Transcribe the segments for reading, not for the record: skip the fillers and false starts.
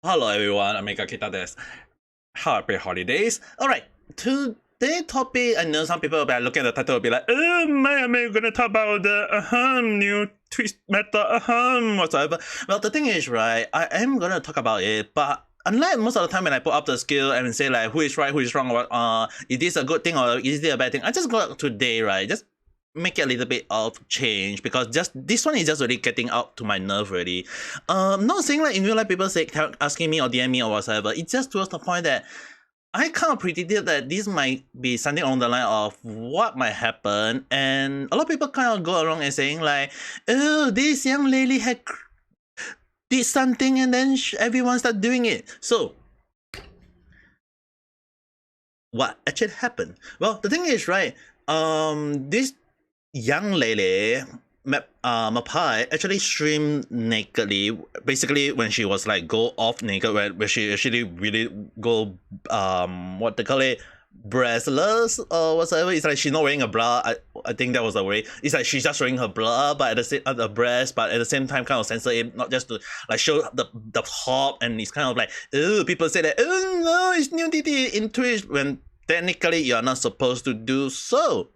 Hello everyone, I'm Kita des. Happy holidays. Alright, today's topic, I know some people will be looking at the title will be like, oh man, I'm gonna talk about the new twist meta, whatsoever. Well, the thing is, right, I am gonna talk about it, but unlike most of the time when I put up the skill and say like who is right, who is wrong, or is this a good thing or is this a bad thing, I just got today, right, just make it a little bit of change because just this one is just really getting out to my nerve really. Not saying like in real life people say asking me or DM me or whatever. It's just towards the point that I kind of predicted that this might be something along the line of what might happen, and a lot of people kind of go around and saying like, oh, this young lady had did something and then everyone started doing it. So what actually happened? Well, the thing is, right, this young lady, Mapai, actually streamed nakedly. Basically, when she was like go off naked, where she actually really go what they call it, breastless or whatever. It's like she's not wearing a bra. I think that was the way. It's like she's just showing her bra, but at the same the breast, but at the same time kind of censor it, not just to like show the top. And it's kind of like, oh, people say that, oh no, it's nudity in Twitch when technically you're not supposed to do so.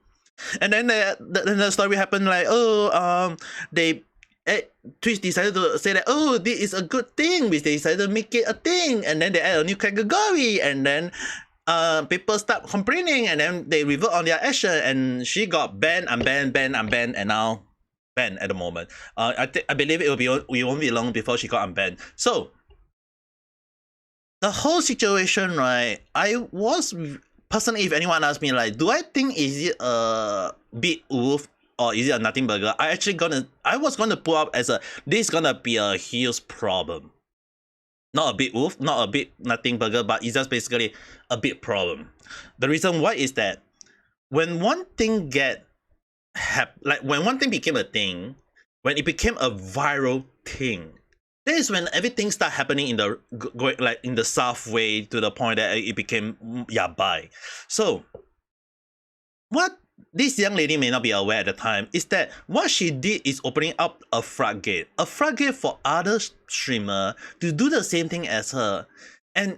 And then the story happened like, oh, Twitch decided to say that, oh, this is a good thing, which they decided to make it a thing, and then they add a new category, and then people start complaining, and then they revert on their action, and she got banned, unbanned, and now banned at the moment. I believe it won't be long before she got unbanned. So the whole situation, right? I was personally, if anyone asks me like, do I think is it a bit oof or is it a nothing burger? I was gonna put up as this is gonna be a huge problem. Not a bit oof, not a bit nothing burger, but it's just basically a big problem. The reason why is that when one thing when one thing became a thing, when it became a viral thing, that is when everything started happening in the in the south way to the point that it became Yabai. So what this young lady may not be aware at the time is that what she did is opening up a floodgate for other streamer to do the same thing as her. And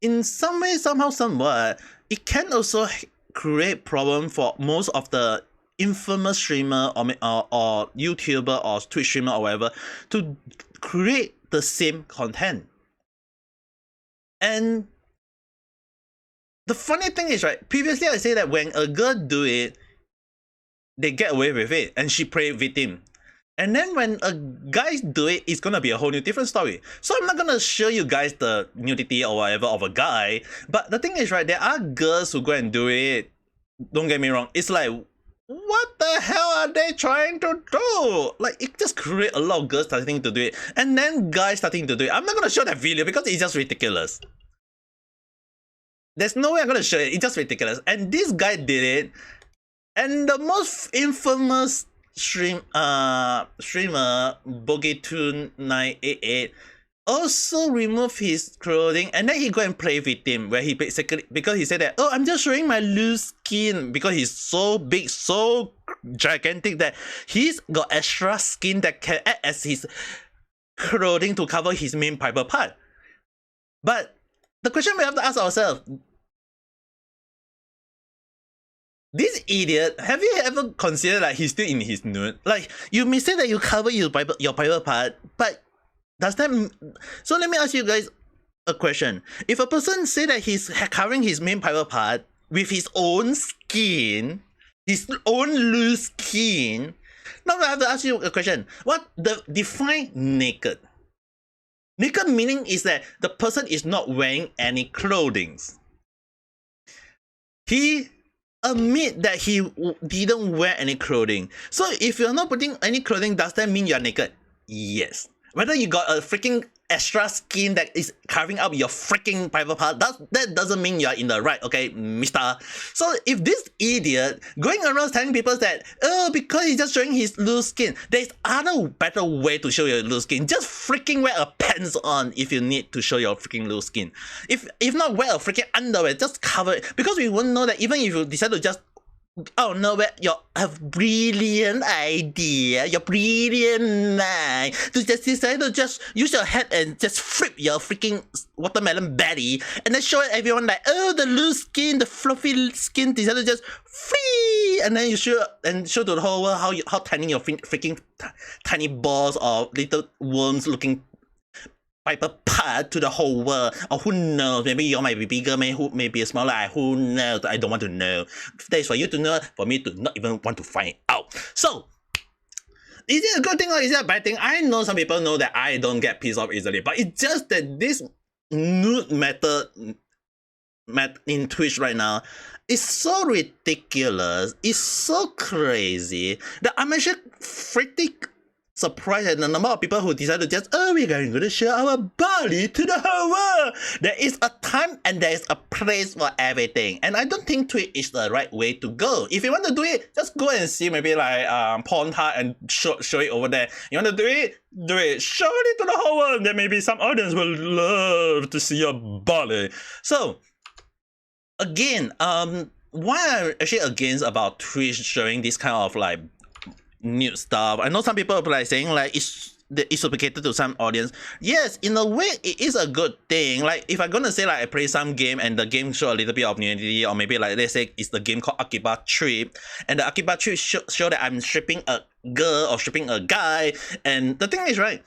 in some way, somehow, somewhat, it can also create problem for most of the infamous streamer or YouTuber or Twitch streamer or whatever to create the same content. And the funny thing is, right, previously I say that when a girl do it, they get away with it and she play victim. And then when a guy do it, it's gonna be a whole new different story. So I'm not gonna show you guys the nudity or whatever of a guy, but the thing is, right, there are girls who go and do it. Don't get me wrong, it's like, what the hell are they trying to do? Like, it just create a lot of girls starting to do it, and then guys starting to do it. I'm not gonna show that video because it's just ridiculous. There's no way I'm gonna show it. It's just ridiculous. And this guy did it, and the most infamous streamer Bogey2988 also removed his clothing, and then he go and play victim where he basically, because he said that, oh, I'm just showing my loose skin because he's so big, so gigantic that he's got extra skin that can act as his clothing to cover his main private part. But the question we have to ask ourselves, this idiot, have you ever considered like he's still in his nude? Like, you may say that you cover your private part, but does that... So let me ask you guys a question. If a person say that he's covering his main private part with his own skin, his own loose skin, now I have to ask you a question. What define naked? Naked meaning is that the person is not wearing any clothing. He admit that he didn't wear any clothing. So if you're not putting any clothing, does that mean you're naked? Yes. Whether you got a freaking extra skin that is covering up your freaking private part, that doesn't mean you're in the right, okay, mister? So if this idiot going around telling people that, oh, because he's just showing his loose skin, there's other better way to show your loose skin. Just freaking wear a pants on if you need to show your freaking loose skin. If not, wear a freaking underwear, just cover it. Because we won't know that even if you decide to just Oh no, but you have brilliant idea, your brilliant mind to just decide to just use your head and just flip your freaking watermelon belly and then show everyone like, oh, the loose skin, the fluffy skin, decide to just free, and then you show to the whole world how tiny your freaking tiny balls or little worms looking Piper part to the whole world. Or who knows? Maybe you might be bigger, maybe smaller. Who knows? I don't want to know. That is for you to know, for me to not even want to find out. So, is it a good thing or is it a bad thing? I know some people know that I don't get pissed off easily, but it's just that this nude method in Twitch right now is so ridiculous. It's so crazy that I'm actually pretty surprised at the number of people who decide to just, oh, we're going to show our body to the whole world. There is a time and there is a place for everything. And I don't think Twitch is the right way to go. If you want to do it, just go and see maybe like Pornhub and show it over there. You want to do it? Do it. Show it to the whole world. Then maybe some audience will love to see your body. So, again, why I'm actually against about Twitch showing this kind of like new stuff. I know some people are like saying like it's catered to some audience. Yes, in a way it is a good thing. Like if I'm gonna say like I play some game and the game show a little bit of nudity, or maybe like let's say it's the game called Akiba Trip, and the Akiba Trip show that I'm stripping a girl or stripping a guy, and the thing is right,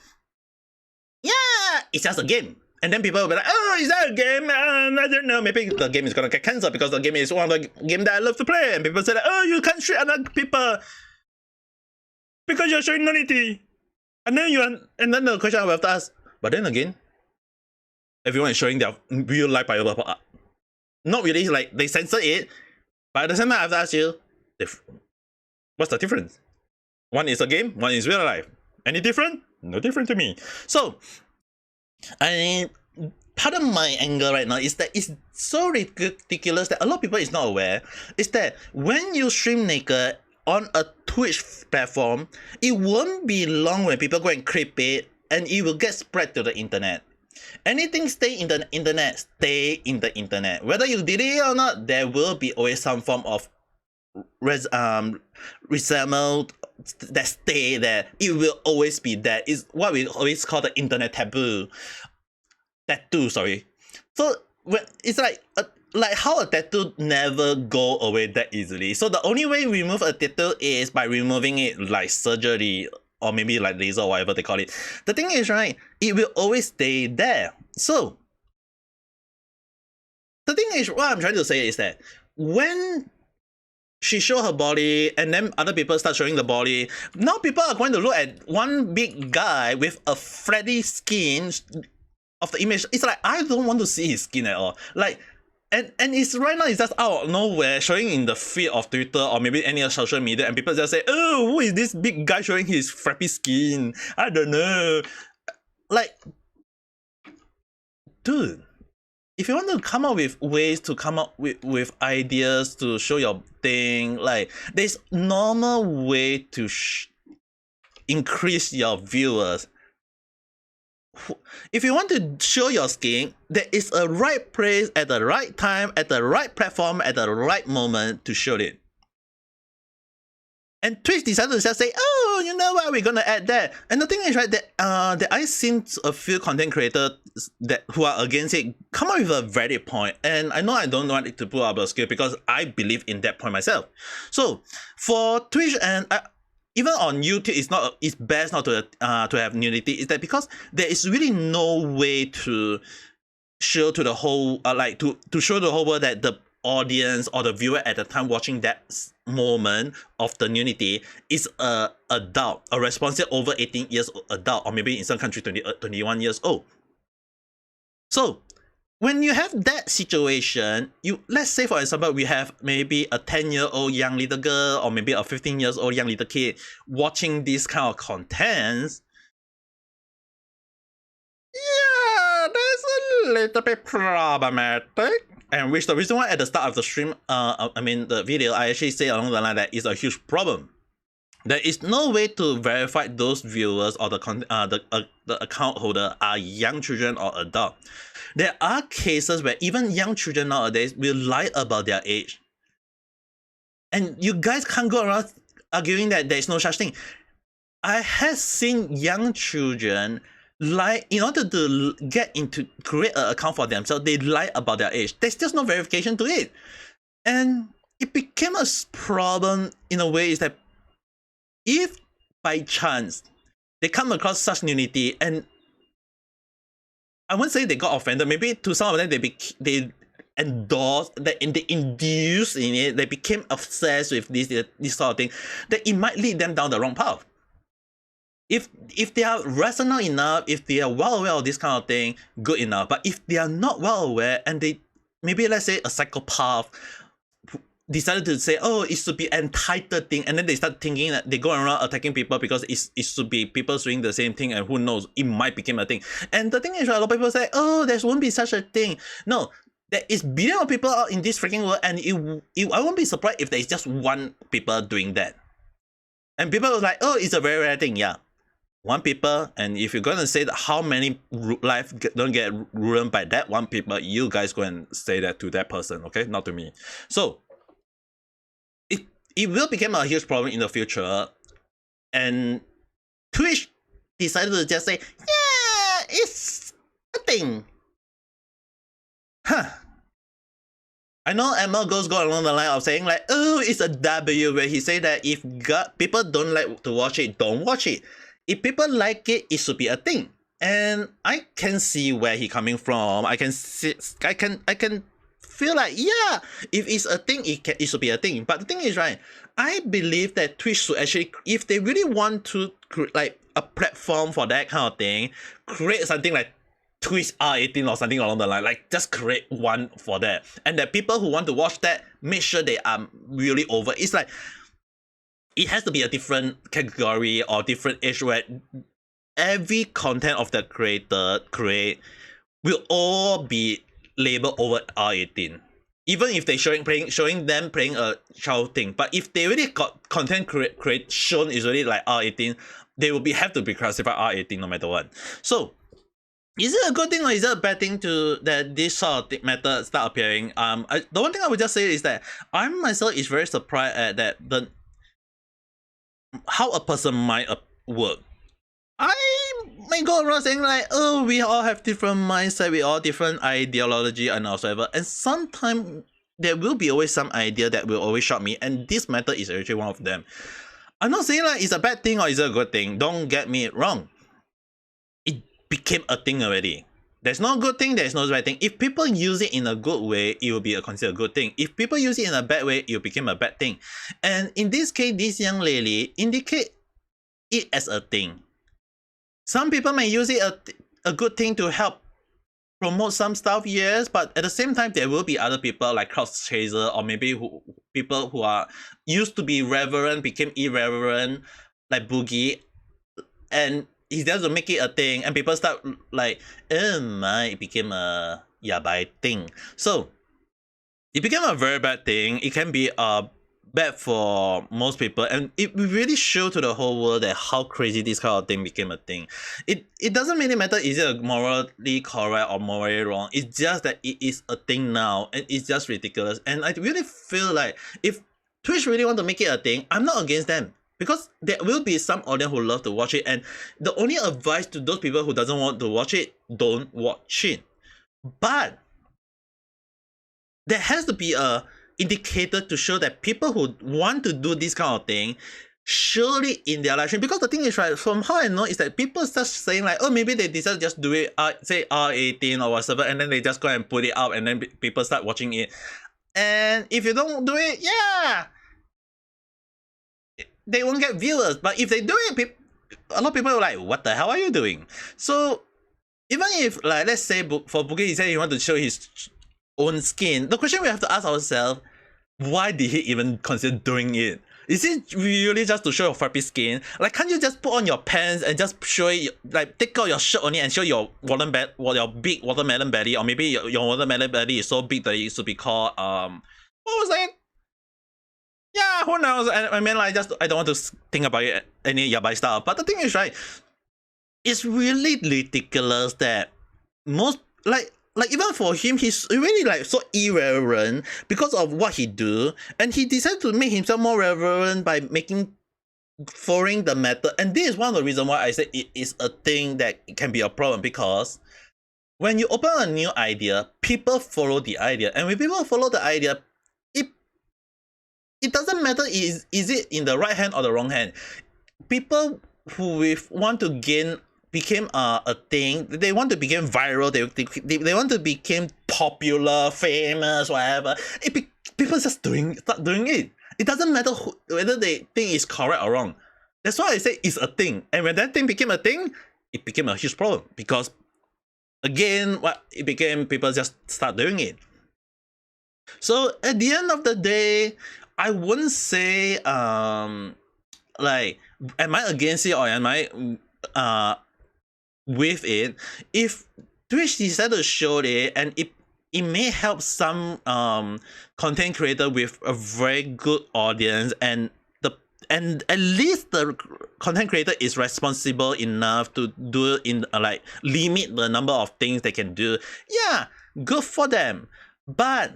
yeah, it's just a game. And then people will be like, oh, is that a game? I don't know. Maybe the game is gonna get cancelled because the game is one of the game that I love to play. And people say like, oh, you can't shoot other people because you're showing nudity. And then the question I will have to ask, but then again, everyone is showing their real life biological art. Not really, like they censor it, but at the same time I have to ask you, what's the difference? One is a game, one is real life. Any different? No different to me. So, part of my anger right now is that it's so ridiculous that a lot of people is not aware, is that when you stream naked on a Twitch platform, it won't be long when people go and clip it and it will get spread to the internet. Anything stay in the internet, stay in the internet. Whether you delete it or not, there will be always some form of resentment that stay there. It will always be there. It's what we always call the internet taboo. Tattoo, sorry. So it's like how a tattoo never go away that easily. So the only way we remove a tattoo is by removing it like surgery or maybe like laser or whatever they call it. The thing is, right, it will always stay there. So the thing is, what I'm trying to say is that when she show her body and then other people start showing the body, now people are going to look at one big guy with a flatty skin of the image. It's like, I don't want to see his skin at all. Like, and it's right now, it's just out of nowhere showing in the feed of Twitter or maybe any other social media, and people just say, oh, who is this big guy showing his frappy skin? I don't know. Like, dude, if you want to come up with ways to come up with ideas to show your thing, like there's normal way to increase your viewers. If you want to show your skin, there is a right place at the right time, at the right platform, at the right moment to show it. And Twitch decided to just say, oh, you know what, we're gonna add that. And the thing is, right, that I seen a few content creators who are against it come up with a valid point. And I know I don't want it to put up a skill because I believe in that point myself. So for Twitch and even on YouTube, it's best not to have nudity. Is that because there is really no way to show to the whole to show the whole world that the audience or the viewer at the time watching that moment of the nudity is a adult, a responsible over 18 years adult, or maybe in some country 21 years old. So when you have that situation, let's say for example we have maybe a 10-year-old young little girl or maybe a 15-year-old young little kid watching this kind of contents. Yeah, that's a little bit problematic. And which the reason why at the start of the stream, the video, I actually say along the line that is a huge problem. There is no way to verify those viewers or the account holder are young children or adult. There are cases where even young children nowadays will lie about their age. And you guys can't go around arguing that there is no such thing. I have seen young children lie in order to get into create an account for themselves. They lie about their age. There's just no verification to it, and it became a problem in a way. Is that if by chance they come across such nudity, and I won't say they got offended. Maybe to some of them they endorsed that, and they induced in it. They became obsessed with this sort of thing. That it might lead them down the wrong path. If they are rational enough, if they are well aware of this kind of thing, good enough. But if they are not well aware, and they maybe, let's say, a psychopath decided to say, oh, it should be entitled thing, and then they start thinking that they go around attacking people because it should be people doing the same thing, and who knows, it might become a thing. And the thing is, a lot of people say, oh, there won't be such a thing. No, there is billions of people out in this freaking world, and I won't be surprised if there is just one people doing that. And people are like, oh, it's a very rare thing. Yeah, one people, and if you're gonna say that how many life don't get ruined by that one people, you guys go and say that to that person, okay, not to me. So it will become a huge problem in the future, and Twitch decided to just say, yeah, it's a thing. Huh. I know Emma goes go along the line of saying like, oh, it's a W, where he say that if people don't like to watch it, don't watch it. If people like it, it should be a thing. And I can see where he coming from. I can feel like, yeah, if it's a thing, it should be a thing. But the thing is, right, I believe that Twitch should actually, if they really want to create like a platform for that kind of thing, create something like Twitch R18 or something along the line. Like, just create one for that. And the people who want to watch that, make sure they are really over. It's like, it has to be a different category or different age where every content of the creator create will all be labeled over R18. Even if they showing them playing a child thing. But if they already got content create shown is already like R18, they will have to be classified R18 no matter what. So is it a good thing or is it a bad thing to that this sort of matter start appearing? The one thing I would just say is that I myself is very surprised at that how a person might work. I may go around saying like, oh, we all have different mindset, we all different ideology and whatsoever, and sometimes there will be always some idea that will always shock me, and this matter is actually one of them. I'm not saying like it's a bad thing or it's a good thing, don't get me wrong. It became a thing already. There's no good thing, there's no bad thing. If people use it in a good way, it will be considered a good thing. If people use it in a bad way, it will become a bad thing. And in this case, this young lady indicate it as a thing. Some people may use it a good thing to help promote some stuff, yes, but at the same time, there will be other people like crowd chaser, or maybe people who are used to be reverent became irreverent, like Boogie, and he doesn't make it a thing, and people start like, oh my, it became a Yabai thing. So it became a very bad thing. It can be bad for most people, and it really showed to the whole world that how crazy this kind of thing became a thing. It doesn't really matter is it morally correct or morally wrong. It's just that it is a thing now, and it's just ridiculous. And I really feel like if Twitch really want to make it a thing, I'm not against them, because there will be some audience who love to watch it, and the only advice to those people who doesn't want to watch it, don't watch it. But there has to be a indicator to show that people who want to do this kind of thing surely in their live stream, because the thing is, right, from how I know is that people start saying like, oh, maybe they decide to just do it say R18 or whatever, and then they just go and put it up, and then people start watching it. And if you don't do it, yeah, they won't get viewers. But if they do it, a lot of people are like, what the hell are you doing? So even if, like, let's say for Boogie, he said he want to show his own skin, the question we have to ask ourselves, why did he even consider doing it? Is it really just to show your flappy skin? Like, can't you just put on your pants and just show it, like take out your shirt only and show your big watermelon belly, or maybe your watermelon belly is so big that it should be called what was that? Yeah, who knows? I mean, like, I don't want to think about it any Yabai style. But the thing is, right, it's really ridiculous that most, like, like even for him, he's really like so irreverent because of what he do, and he decided to make himself more relevant by following the method. And this is one of the reasons why I say it is a thing that can be a problem, because when you open a new idea, people follow the idea, and when people follow the idea, it doesn't matter is it in the right hand or the wrong hand. People who want to became a thing, they want to become viral, they want to become popular, famous, whatever. People just start doing it. It doesn't matter whether they think it's correct or wrong. That's why I say it's a thing. And when that thing became a thing, it became a huge problem, because again, what it became, people just start doing it. So at the end of the day, I wouldn't say like, am I against it or am I with it? If Twitch decided to show it, and it may help some content creator with a very good audience, and at least the content creator is responsible enough to do in like limit the number of things they can do. Yeah, good for them. But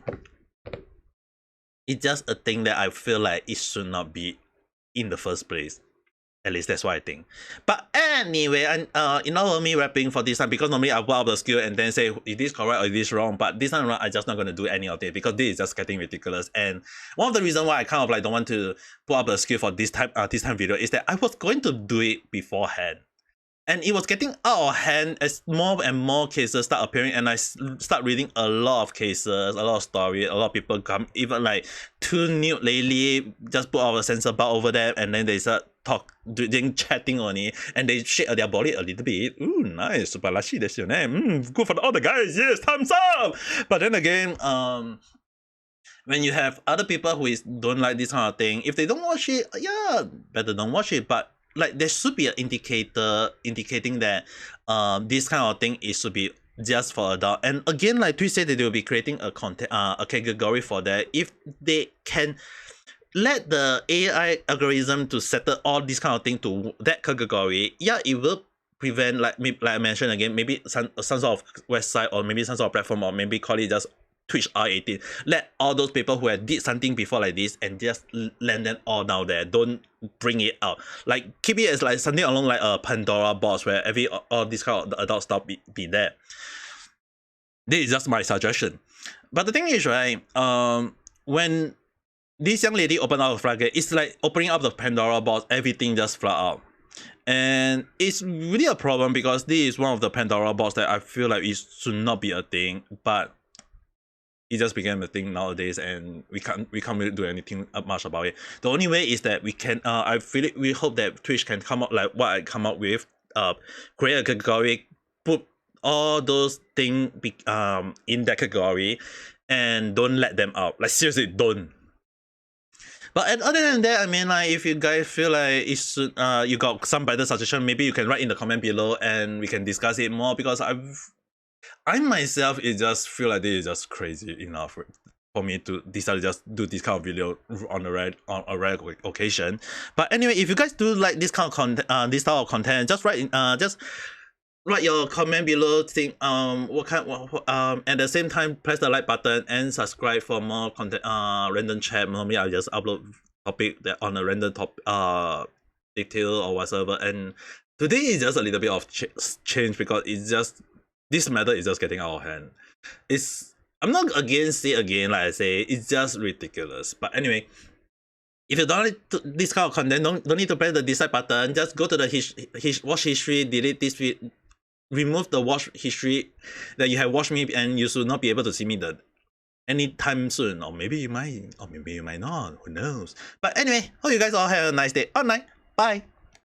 it's just a thing that I feel like it should not be in the first place. At least that's what I think. But anyway, and of me rapping for this time, because normally I put up the skill and then say, is this correct or is this wrong? But this time around, I'm just not going to do any of it, because this is just getting ridiculous. And one of the reasons why I kind of like don't want to put up the skill for this time video is that I was going to do it beforehand. And it was getting out of hand as more and more cases start appearing, and I start reading a lot of cases, a lot of stories, a lot of people come, even like 2 nude lately just put our censor bar over there, and then they start doing chatting only, and they shake their body a little bit. Ooh, nice, subarashi desu ne. Good for all the guys, yes, thumbs up! But then again, when you have other people who don't like this kind of thing, if they don't watch it, yeah, better don't watch it. But like, there should be an indicator indicating that this kind of thing should be just for adult. And again, like Twitch said that they will be creating a category for that. If they can let the AI algorithm to settle all this kind of thing to that category, yeah, it will prevent, like I mentioned again, maybe some sort of website, or maybe some sort of platform, or maybe call it just Twitch R18. Let all those people who have did something before like this, and just land them all down there. Don't bring it out. Like, keep it as like something along like a Pandora box, where all this kind of adult stuff be there. This is just my suggestion. But the thing is, right, when this young lady opened up the floodgate, it's like opening up the Pandora box, everything just flood out. And it's really a problem, because this is one of the Pandora box that I feel like it should not be a thing, but it just became a thing nowadays, and we can't really do anything much about it. The only way is that we can we hope that Twitch can come up like what I come up with, create a category, put all those things in that category, and don't let them out. Like, seriously, don't. But other than that, I mean, like, if you guys feel like it should, you got some better suggestion, maybe you can write in the comment below and we can discuss it more, because I myself, it just feel like this is just crazy enough for me to decide to just do this kind of video on a rare occasion. But anyway, if you guys do like this kind of content, this style of content, just write your comment below. Think what kind at the same time, press the like button and subscribe for more content. Random chat. Normally I just upload topic that on a random detail or whatsoever. And today is just a little bit of change, because it's just, this matter is just getting out of hand. I'm not against it again, like I say, it's just ridiculous. But anyway, if you don't like this kind of content, don't need to press the dislike button. Just go to the watch history, delete this video, remove the watch history that you have watched me, and you should not be able to see me anytime soon. Or maybe you might not, who knows. But anyway, hope you guys all have a nice day. Bye.